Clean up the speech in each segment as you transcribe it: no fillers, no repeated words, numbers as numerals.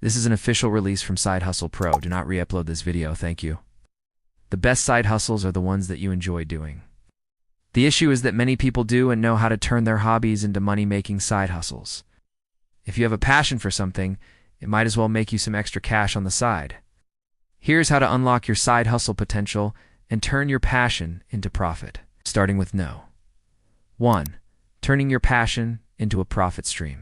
This is an official release from Side Hustle Pro. Do not re-upload this video, thank you. The best side hustles are the ones that you enjoy doing. The issue is that many people do and know how to turn their hobbies into money-making side hustles. If you have a passion for something, it might as well make you some extra cash on the side. Here's how to unlock your side hustle potential and turn your passion into profit. Starting with no. 1. Turning your passion into a profit stream.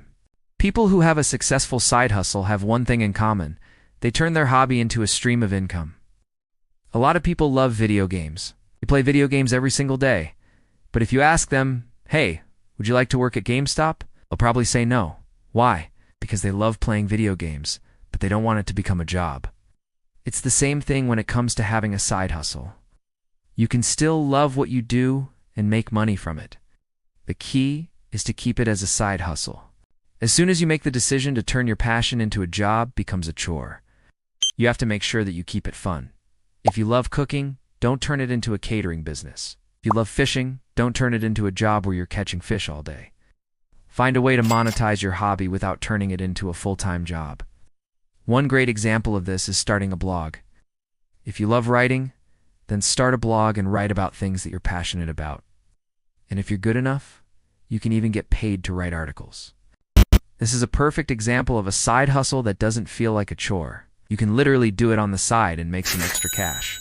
People who have a successful side hustle have one thing in common. They turn their hobby into a stream of income. A lot of people love video games. They play video games every single day. But if you ask them, hey, would you like to work at GameStop? They'll probably say no. Why? Because they love playing video games, but they don't want it to become a job. It's the same thing when it comes to having a side hustle. You can still love what you do and make money from it. The key is to keep it as a side hustle. As soon as you make the decision to turn your passion into a job, becomes a chore. You have to make sure that you keep it fun. If you love cooking, don't turn it into a catering business. If you love fishing, don't turn it into a job where you're catching fish all day. Find a way to monetize your hobby without turning it into a full-time job. One great example of this is starting a blog. If you love writing, then start a blog and write about things that you're passionate about. And if you're good enough, you can even get paid to write articles. This is a perfect example of a side hustle that doesn't feel like a chore. You can literally do it on the side and make some extra cash.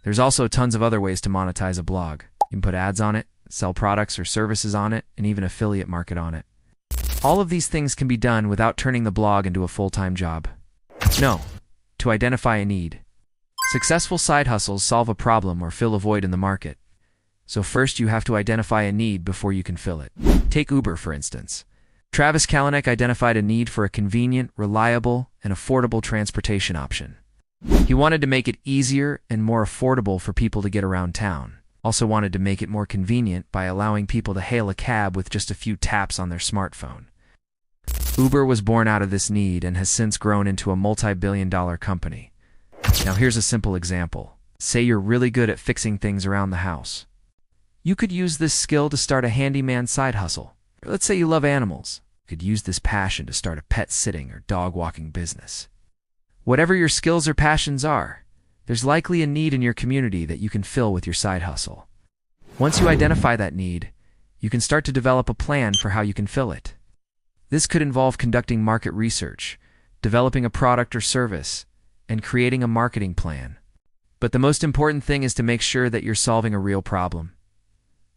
There's also tons of other ways to monetize a blog. You can put ads on it, sell products or services on it, and even affiliate market on it. All of these things can be done without turning the blog into a full-time job. No, to identify a need. Successful side hustles solve a problem or fill a void in the market. So first you have to identify a need before you can fill it. Take Uber, for instance. Travis Kalanick identified a need for a convenient, reliable, and affordable transportation option. He wanted to make it easier and more affordable for people to get around town. Also wanted to make it more convenient by allowing people to hail a cab with just a few taps on their smartphone. Uber was born out of this need and has since grown into a multi-billion-dollar company. Now here's a simple example. Say you're really good at fixing things around the house. You could use this skill to start a handyman side hustle. Or let's say you love animals. You could use this passion to start a pet sitting or dog walking business. Whatever your skills or passions are, there's likely a need in your community that you can fill with your side hustle. Once you identify that need, you can start to develop a plan for how you can fill it. This could involve conducting market research, developing a product or service, and creating a marketing plan. But the most important thing is to make sure that you're solving a real problem.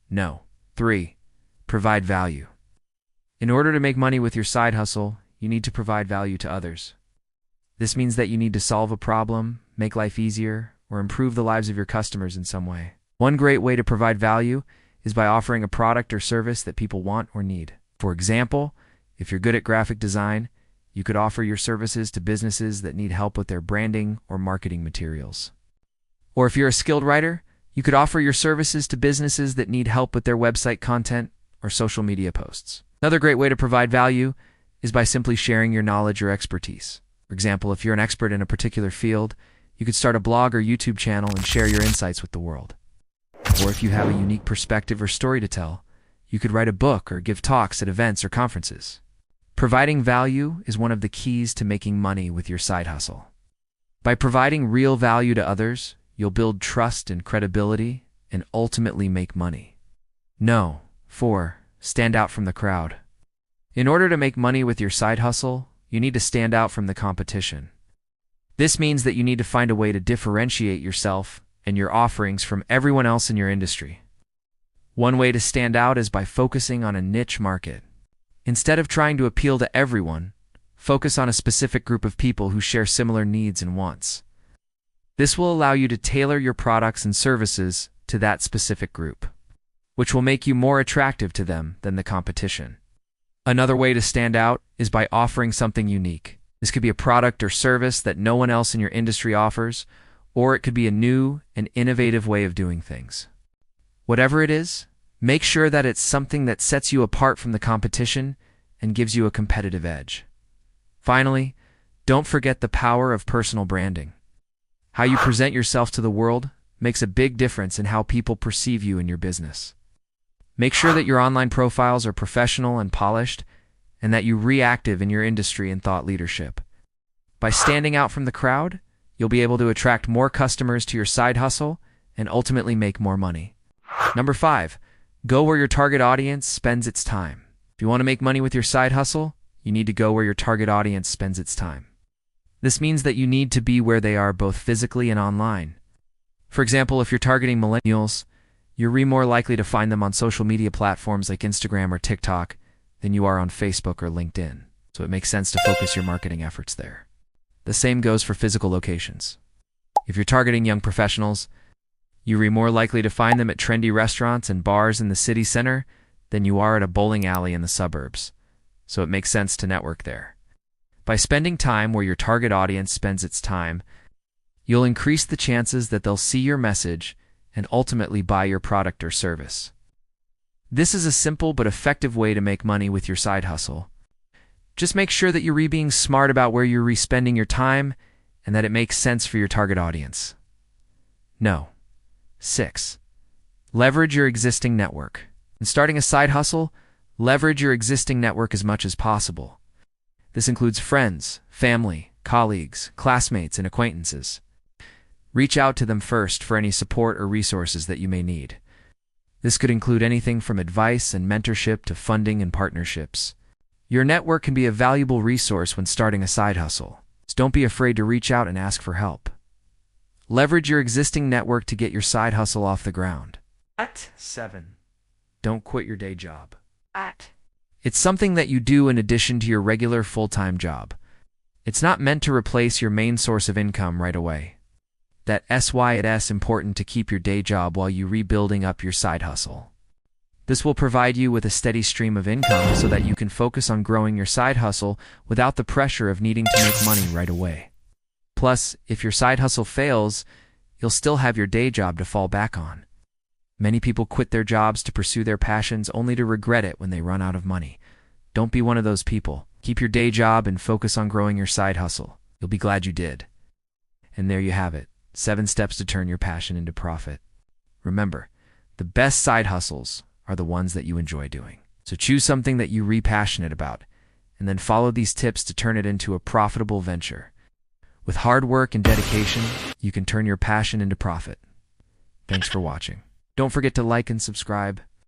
No. 3. Provide value. In order to make money with your side hustle, you need to provide value to others. This means that you need to solve a problem, make life easier, or improve the lives of your customers in some way. One great way to provide value is by offering a product or service that people want or need. For example, if you're good at graphic design, you could offer your services to businesses that need help with their branding or marketing materials. Or if you're a skilled writer, you could offer your services to businesses that need help with their website content or social media posts. Another great way to provide value is by simply sharing your knowledge or expertise. For example, if you're an expert in a particular field, you could start a blog or YouTube channel and share your insights with the world. Or if you have a unique perspective or story to tell, you could write a book or give talks at events or conferences. Providing value is one of the keys to making money with your side hustle. By providing real value to others, you'll build trust and credibility and ultimately make money. No. 4. Stand out from the crowd. In order to make money with your side hustle, you need to stand out from the competition. This means that you need to find a way to differentiate yourself and your offerings from everyone else in your industry. One way to stand out is by focusing on a niche market. Instead of trying to appeal to everyone, focus on a specific group of people who share similar needs and wants. This will allow you to tailor your products and services to that specific group, which will make you more attractive to them than the competition. Another way to stand out is by offering something unique. This could be a product or service that no one else in your industry offers, or it could be a new and innovative way of doing things. Whatever it is, make sure that it's something that sets you apart from the competition and gives you a competitive edge. Finally, don't forget the power of personal branding. How you present yourself to the world makes a big difference in how people perceive you and your business. Make sure that your online profiles are professional and polished, and that you reactive in your industry and thought leadership. By standing out from the crowd, you'll be able to attract more customers to your side hustle and ultimately make more money. Number 5, go where your target audience spends its time. If you want to make money with your side hustle, you need to go where your target audience spends its time. This means that you need to be where they are both physically and online. For example, if you're targeting millennials, you're more likely to find them on social media platforms like Instagram or TikTok than you are on Facebook or LinkedIn. So it makes sense to focus your marketing efforts there. The same goes for physical locations. If you're targeting young professionals, you're more likely to find them at trendy restaurants and bars in the city center than you are at a bowling alley in the suburbs. So it makes sense to network there. By spending time where your target audience spends its time, you'll increase the chances that they'll see your message and ultimately buy your product or service. This is a simple but effective way to make money with your side hustle. Just make sure that you're being smart about where you're spending your time and that it makes sense for your target audience. 6, leverage your existing network. In starting a side hustle, leverage your existing network as much as possible. This includes friends, family, colleagues, classmates, and acquaintances. Reach out to them first for any support or resources that you may need. This could include anything from advice and mentorship to funding and partnerships. Your network can be a valuable resource when starting a side hustle, so don't be afraid to reach out and ask for help. Leverage your existing network to get your side hustle off the ground. 7, don't quit your day job. It's something that you do in addition to your regular full-time job. It's not meant to replace your main source of income right away. That's why it's important to keep your day job while you're rebuilding up your side hustle. This will provide you with a steady stream of income so that you can focus on growing your side hustle without the pressure of needing to make money right away. Plus, if your side hustle fails, you'll still have your day job to fall back on. Many people quit their jobs to pursue their passions only to regret it when they run out of money. Don't be one of those people. Keep your day job and focus on growing your side hustle. You'll be glad you did. And there you have it, 7 steps to turn your passion into profit. Remember, the best side hustles are the ones that you enjoy doing. So choose something that you're passionate about, and then follow these tips to turn it into a profitable venture. With hard work and dedication, you can turn your passion into profit. Thanks for watching. Don't forget to like and subscribe.